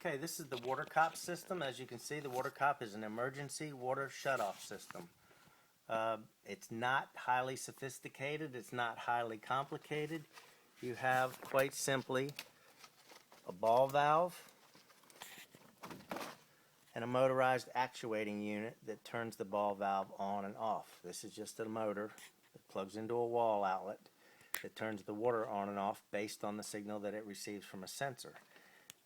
Okay, this is the water cop system. As you can see, the water cop is an emergency water shutoff system. It's not highly sophisticated. It's not highly complicated. You have, quite simply, a ball valve and a motorized actuating unit that turns the ball valve on and off. This is just a motor that plugs into a wall outlet that turns the water on and off based on the signal that it receives from a sensor.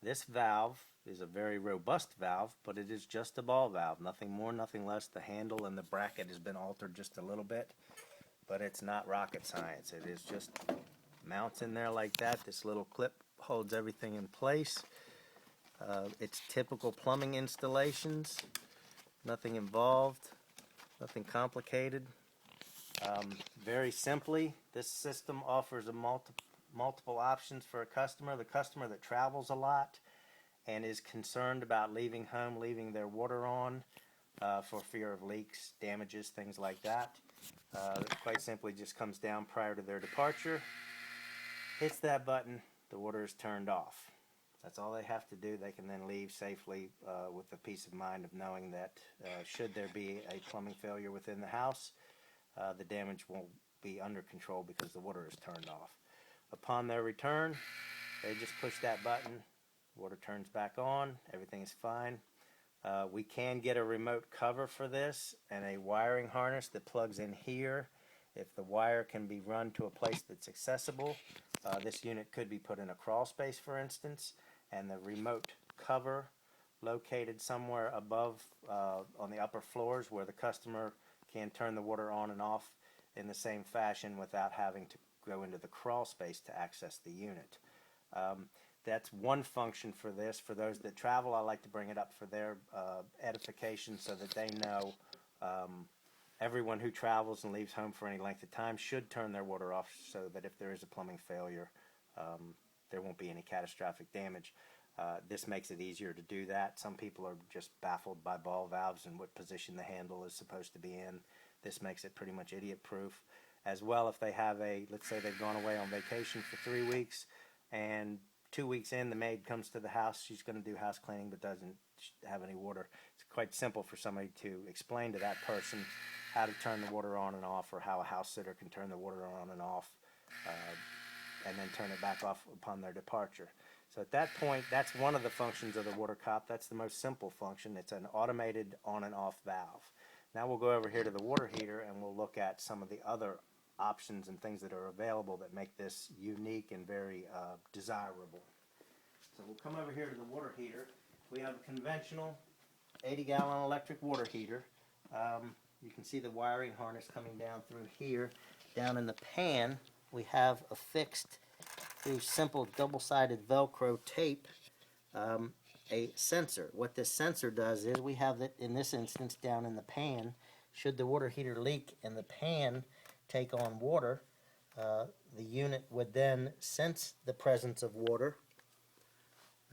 This valve is a very robust valve, but it is just a ball valve, nothing more, nothing less. The handle and the bracket has been altered just a little bit, but it's not rocket science. It is just mounts in there like that. This little clip holds everything in place. It's typical plumbing installations, nothing involved, nothing complicated. Very simply, this system offers a multiple options for a customer. The customer that travels a lot and is concerned about leaving home, leaving their water on for fear of leaks, damages, things like that. Quite simply just comes down prior to their departure, hits that button, the water is turned off. That's all they have to do. They can then leave safely with the peace of mind of knowing that should there be a plumbing failure within the house, the damage won't be under control because the water is turned off. Upon their return, they just push that button, water turns back on, everything is fine. We can get a remote cover for this and a wiring harness that plugs in here. If the wire can be run to a place that's accessible, this unit could be put in a crawl space, for instance, and the remote cover located somewhere above on the upper floors where the customer can turn the water on and off in the same fashion without having to go into the crawl space to access the unit. That's one function for this. For those that travel, I like to bring it up for their edification so that they know everyone who travels and leaves home for any length of time should turn their water off so that if there is a plumbing failure, there won't be any catastrophic damage. This makes it easier to do that. Some people are just baffled by ball valves and what position the handle is supposed to be in. This makes it pretty much idiot-proof. As well, if they have let's say they've gone away on vacation for 3 weeks, and 2 weeks in, the maid comes to the house. She's going to do house cleaning but doesn't have any water. It's quite simple for somebody to explain to that person how to turn the water on and off, or how a house sitter can turn the water on and off, and then turn it back off upon their departure. So at that point, that's one of the functions of the water cop. That's the most simple function. It's an automated on and off valve. Now we'll go over here to the water heater and we'll look at some of the other options and things that are available that make this unique and very desirable. So we'll come over here to the water heater. We have a conventional 80-gallon electric water heater. You can see the wiring harness coming down through here. Down in the pan, we have affixed through simple double-sided Velcro tape a sensor. What this sensor does is we have it, in this instance, down in the pan. Should the water heater leak and the pan take on water, the unit would then sense the presence of water.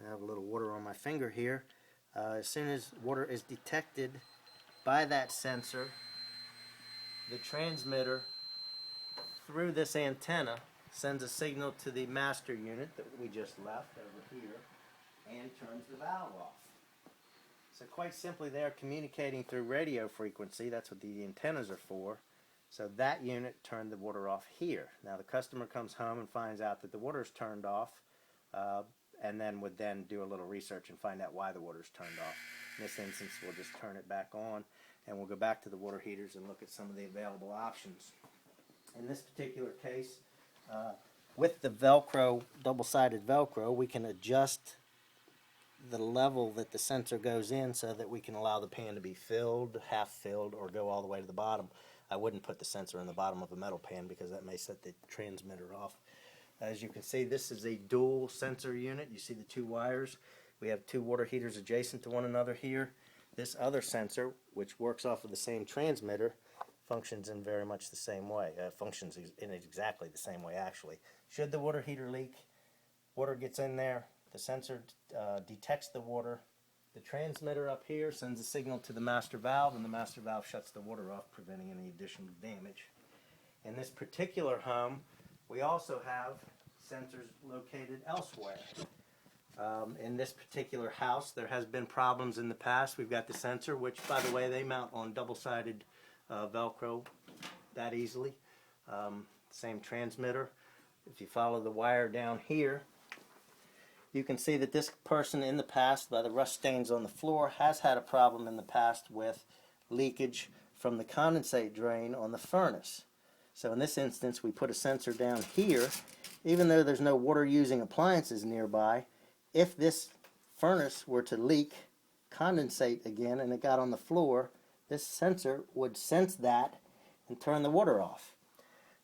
I have a little water on my finger here. As soon as water is detected by that sensor, the transmitter through this antenna sends a signal to the master unit that we just left over here and turns the valve off. So quite simply, they're communicating through radio frequency. That's what the antennas are for. So that unit turned the water off here. Now the customer comes home and finds out that the water's turned off, and then would then do a little research and find out why the water's turned off. In this instance, we'll just turn it back on, and we'll go back to the water heaters and look at some of the available options. In this particular case, with the Velcro, double-sided Velcro, we can adjust the level that the sensor goes in so that we can allow the pan to be filled, half filled, or go all the way to the bottom. I wouldn't put the sensor in the bottom of a metal pan because that may set the transmitter off. As you can see, this is a dual sensor unit. You see the two wires. We have two water heaters adjacent to one another here. This other sensor, which works off of the same transmitter, functions in very much the same way. Functions in exactly the same way, actually. Should the water heater leak, water gets in there, the sensor detects the water. The transmitter up here sends a signal to the master valve, and the master valve shuts the water off, preventing any additional damage. In this particular home, we also have sensors located elsewhere. In this particular house, there has been problems in the past. We've got the sensor, which, by the way, they mount on double-sided Velcro that easily. Same transmitter. If you follow the wire down here, you can see that this person in the past, by the rust stains on the floor, has had a problem in the past with leakage from the condensate drain on the furnace. So in this instance, we put a sensor down here. Even though there's no water-using appliances nearby, if this furnace were to leak condensate again and it got on the floor, this sensor would sense that and turn the water off.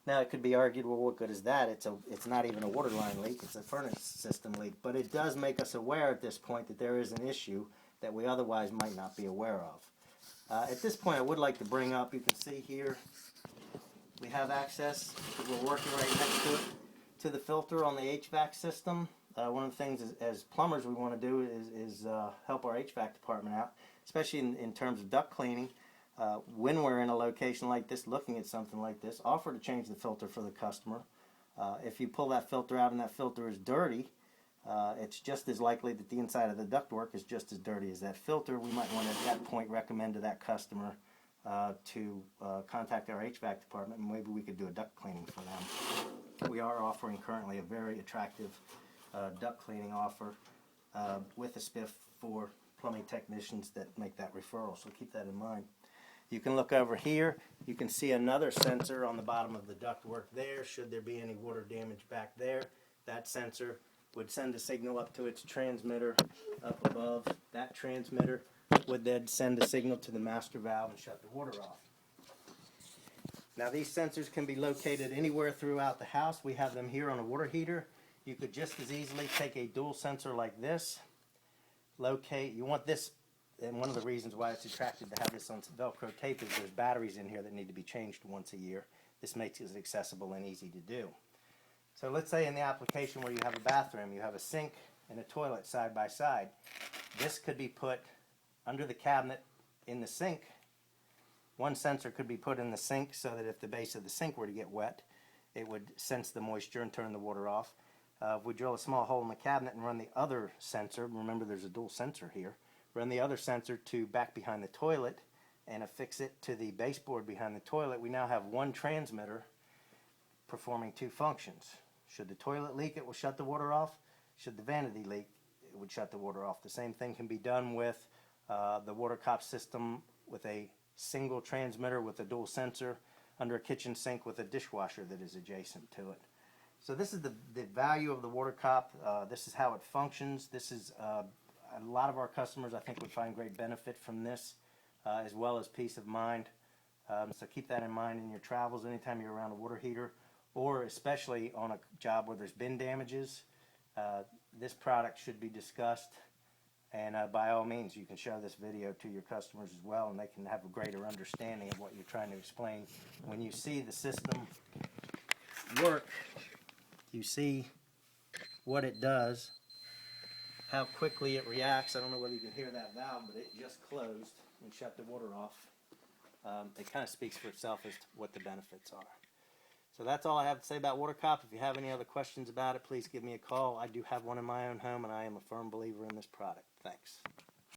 Now it could be argued, well, what good is that? It's not even a water line leak, it's a furnace system leak. But it does make us aware at this point that there is an issue that we otherwise might not be aware of. At this point, I would like to bring up, you can see here, we have access, we're working right next to it, to the filter on the HVAC system. One of the things as plumbers we want to do is help our HVAC department out, especially in terms of duct cleaning. When we're in a location like this, looking at something like this, offer to change the filter for the customer. If you pull that filter out and that filter is dirty, it's just as likely that the inside of the ductwork is just as dirty as that filter. We might want to at that point recommend to that customer to contact our HVAC department, and maybe we could do a duct cleaning for them. We are offering currently a very attractive duct cleaning offer with a spiff for plumbing technicians that make that referral, so keep that in mind. You can look over here. You can see another sensor on the bottom of the ductwork there. Should there be any water damage back there, that sensor would send a signal up to its transmitter up above. That transmitter would then send a signal to the master valve and shut the water off. Now these sensors can be located anywhere throughout the house. We have them here on a water heater. You could just as easily take a dual sensor like this, locate, you want this, and one of the reasons why it's attractive to have this on some Velcro tape is there's batteries in here that need to be changed once a year. This makes it accessible and easy to do. So let's say in the application where you have a bathroom, you have a sink and a toilet side by side. This could be put under the cabinet in the sink. One sensor could be put in the sink so that if the base of the sink were to get wet, it would sense the moisture and turn the water off. If we drill a small hole in the cabinet and run the other sensor, remember there's a dual sensor here, run the other sensor to back behind the toilet and affix it to the baseboard behind the toilet, we now have one transmitter performing two functions. Should the toilet leak, it will shut the water off. Should the vanity leak, it would shut the water off. The same thing can be done with the water cop system with a single transmitter with a dual sensor under a kitchen sink with a dishwasher that is adjacent to it. So this is the value of the water cop. This is how it functions. This is a lot of our customers I think would find great benefit from this as well as peace of mind. So keep that in mind in your travels anytime you're around a water heater, or especially on a job where there's been damages. This product should be discussed, and by all means you can show this video to your customers as well, and they can have a greater understanding of what you're trying to explain. When you see the system work, you see what it does, how quickly it reacts. I don't know whether you can hear that valve, but it just closed and shut the water off. It kind of speaks for itself as to what the benefits are. So that's all I have to say about water cop. If you have any other questions about it, please give me a call. I do have one in my own home, and I am a firm believer in this product. Thanks.